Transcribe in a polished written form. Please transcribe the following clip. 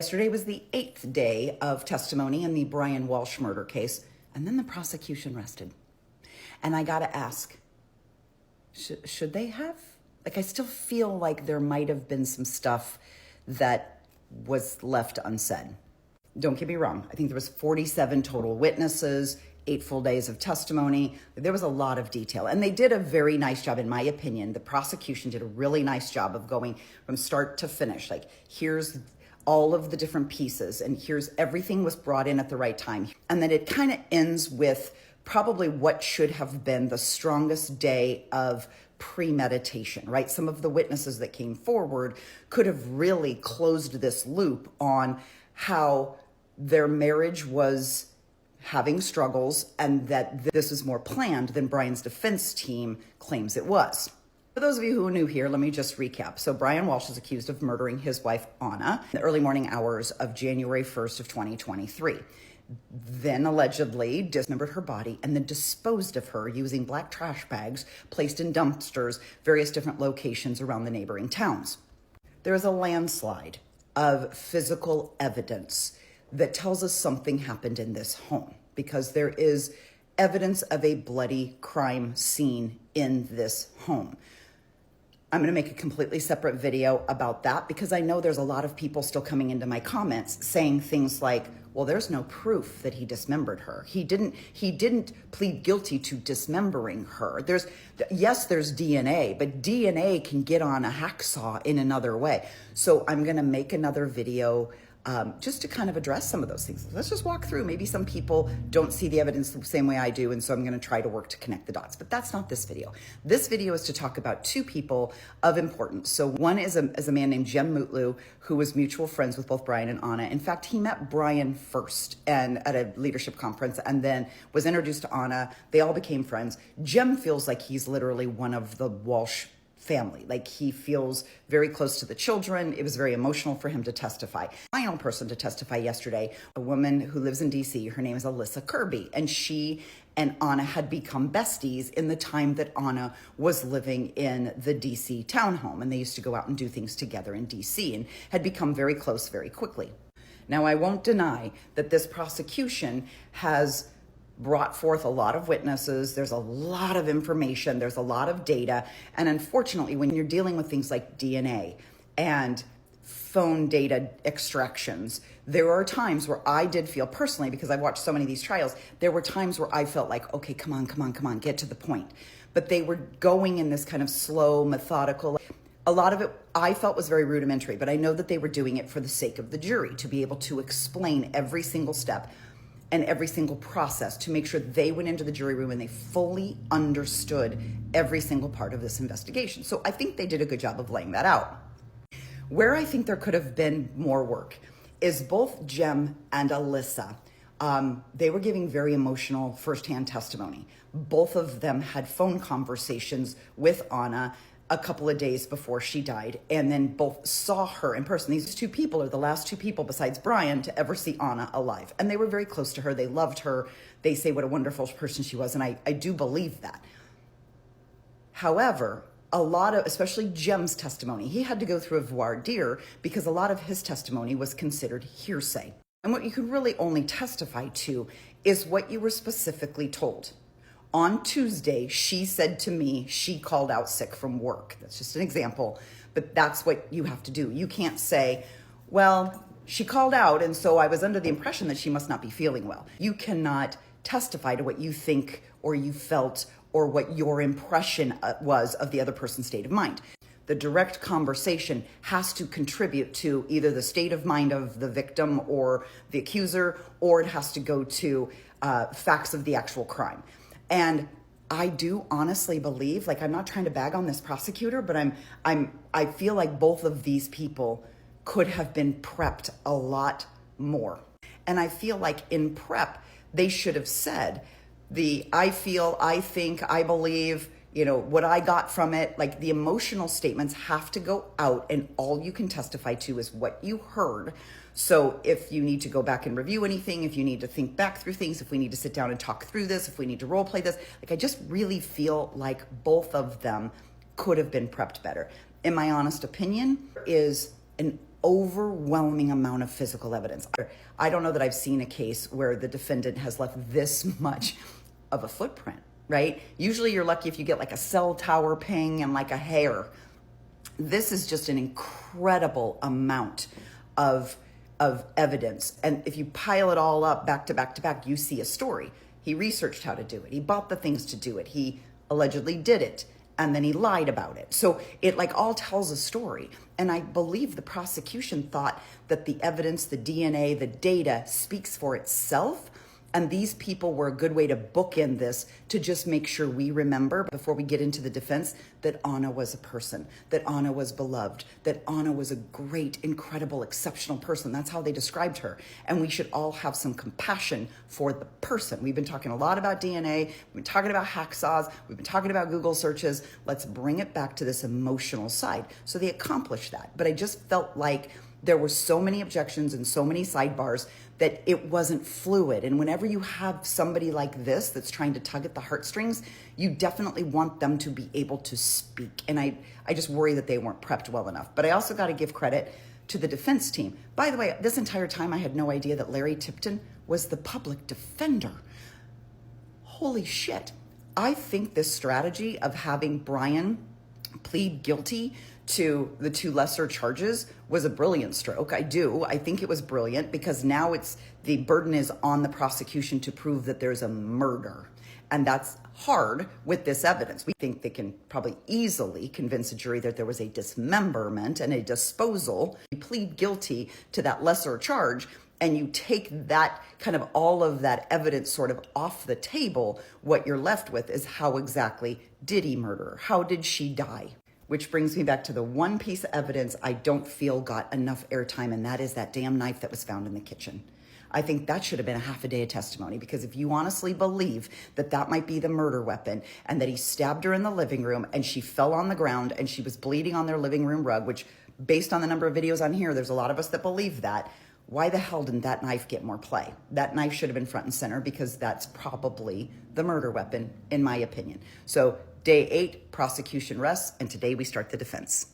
Yesterday was the 8th day of testimony in the Brian Walshe murder case, and then the prosecution rested. And I gotta ask, should they have? I still feel like there might have been some stuff that was left unsaid. Don't get me wrong. I think there was 47 total witnesses, 8 full days of testimony. There was a lot of detail, and they did a very nice job, in my opinion. The prosecution did a really nice job of going from start to finish. Here's all of the different pieces, and here's everything was brought in at the right time. And then it kind of ends with probably what should have been the strongest day of premeditation, right? Some of the witnesses that came forward could have really closed this loop on how their marriage was having struggles and that this is more planned than Brian's defense team claims it was. For those of you who are new here, let me just recap. So Brian Walshe is accused of murdering his wife, Anna, in the early morning hours of January 1st of 2023. Then allegedly dismembered her body and then disposed of her using black trash bags placed in dumpsters, various different locations around the neighboring towns. There is a landslide of physical evidence that tells us something happened in this home, because there is evidence of a bloody crime scene in this home. I'm going to make a completely separate video about that, because I know there's a lot of people still coming into my comments saying things like, well, there's no proof that he dismembered her. He didn't plead guilty to dismembering her. Yes, there's DNA, but DNA can get on a hacksaw in another way. So I'm going to make another video just to kind of address some of those things. Let's just walk through. Maybe some people don't see the evidence the same way I do, and so I'm going to try to work to connect the dots. But that's not this video. This video is to talk about 2 people of importance. So one is a man named Jem Mutlu, who was mutual friends with both Brian and Anna. In fact, he met Brian first and at a leadership conference, and then was introduced to Anna. They all became friends. Jem feels like he's literally one of the Walshe family. He feels very close to the children. It was very emotional for him to testify. Final person to testify yesterday, a woman who lives in DC. Her name is Alyssa Kirby, and she and Anna had become besties in the time that Anna was living in the DC townhome, and they used to go out and do things together in DC and had become very close very quickly. Now, I won't deny that this prosecution has brought forth a lot of witnesses. There's a lot of information. There's a lot of data. And unfortunately, when you're dealing with things like DNA and phone data extractions, there are times where I did feel personally, because I've watched so many of these trials, there were times where I felt like, okay, come on, get to the point. But they were going in this kind of slow, methodical. A lot of it I felt was very rudimentary, but I know that they were doing it for the sake of the jury, to be able to explain every single step and every single process, to make sure they went into the jury room and they fully understood every single part of this investigation. So I think they did a good job of laying that out. Where I think there could have been more work is both Jem and Alyssa. They were giving very emotional firsthand testimony. Both of them had phone conversations with Anna a couple of days before she died, and then both saw her in person. These 2 people are the last 2 people besides Brian to ever see Anna alive. And they were very close to her. They loved her. They say what a wonderful person she was, and I do believe that. However, a lot of, especially Jem's testimony, he had to go through a voir dire because a lot of his testimony was considered hearsay. And what you can really only testify to is what you were specifically told. On Tuesday, she said to me she called out sick from work. That's just an example, but that's what you have to do. You can't say, well, she called out, and so I was under the impression that she must not be feeling well. You cannot testify to what you think or you felt or what your impression was of the other person's state of mind. The direct conversation has to contribute to either the state of mind of the victim or the accuser, or it has to go to facts of the actual crime. And I do honestly believe, I'm not trying to bag on this prosecutor, but I feel like both of these people could have been prepped a lot more. And I feel like in prep, they should have said I feel, I think, I believe, what I got from it. The emotional statements have to go out, and all you can testify to is what you heard. So if you need to go back and review anything, if you need to think back through things, if we need to sit down and talk through this, if we need to role play this, I just really feel like both of them could have been prepped better. In my honest opinion, is an overwhelming amount of physical evidence. I don't know that I've seen a case where the defendant has left this much of a footprint, right? Usually you're lucky if you get like a cell tower ping and like a hair. This is just an incredible amount of evidence. And if you pile it all up back to back to back, you see a story. He researched how to do it. He bought the things to do it. He allegedly did it. And then he lied about it. So it like all tells a story. And I believe the prosecution thought that the evidence, the DNA, the data speaks for itself. And these people were a good way to bookend this to just make sure we remember before we get into the defense that Anna was a person, that Anna was beloved, that Anna was a great, incredible, exceptional person. That's how they described her. And we should all have some compassion for the person. We've been talking a lot about DNA. We've been talking about hacksaws. We've been talking about Google searches. Let's bring it back to this emotional side. So they accomplished that. But I just felt like there were so many objections and so many sidebars that it wasn't fluid. And whenever you have somebody like this that's trying to tug at the heartstrings, you definitely want them to be able to speak. And I just worry that they weren't prepped well enough. But I also got to give credit to the defense team. By the way, this entire time I had no idea that Larry Tipton was the public defender. Holy shit. I think this strategy of having Brian plead guilty to the two lesser charges was a brilliant stroke. I think it was brilliant because now the burden is on the prosecution to prove that there's a murder. And that's hard with this evidence. We think they can probably easily convince a jury that there was a dismemberment and a disposal. You plead guilty to that lesser charge and you take that kind of all of that evidence sort of off the table. What you're left with is how exactly did he murder her? How did she die? Which brings me back to the one piece of evidence I don't feel got enough airtime, and that is that damn knife that was found in the kitchen. I think that should have been a half a day of testimony, because if you honestly believe that that might be the murder weapon and that he stabbed her in the living room and she fell on the ground and she was bleeding on their living room rug, which based on the number of videos on here, there's a lot of us that believe that, why the hell didn't that knife get more play? That knife should have been front and center because that's probably the murder weapon, in my opinion. So Day 8, prosecution rests, and today we start the defense.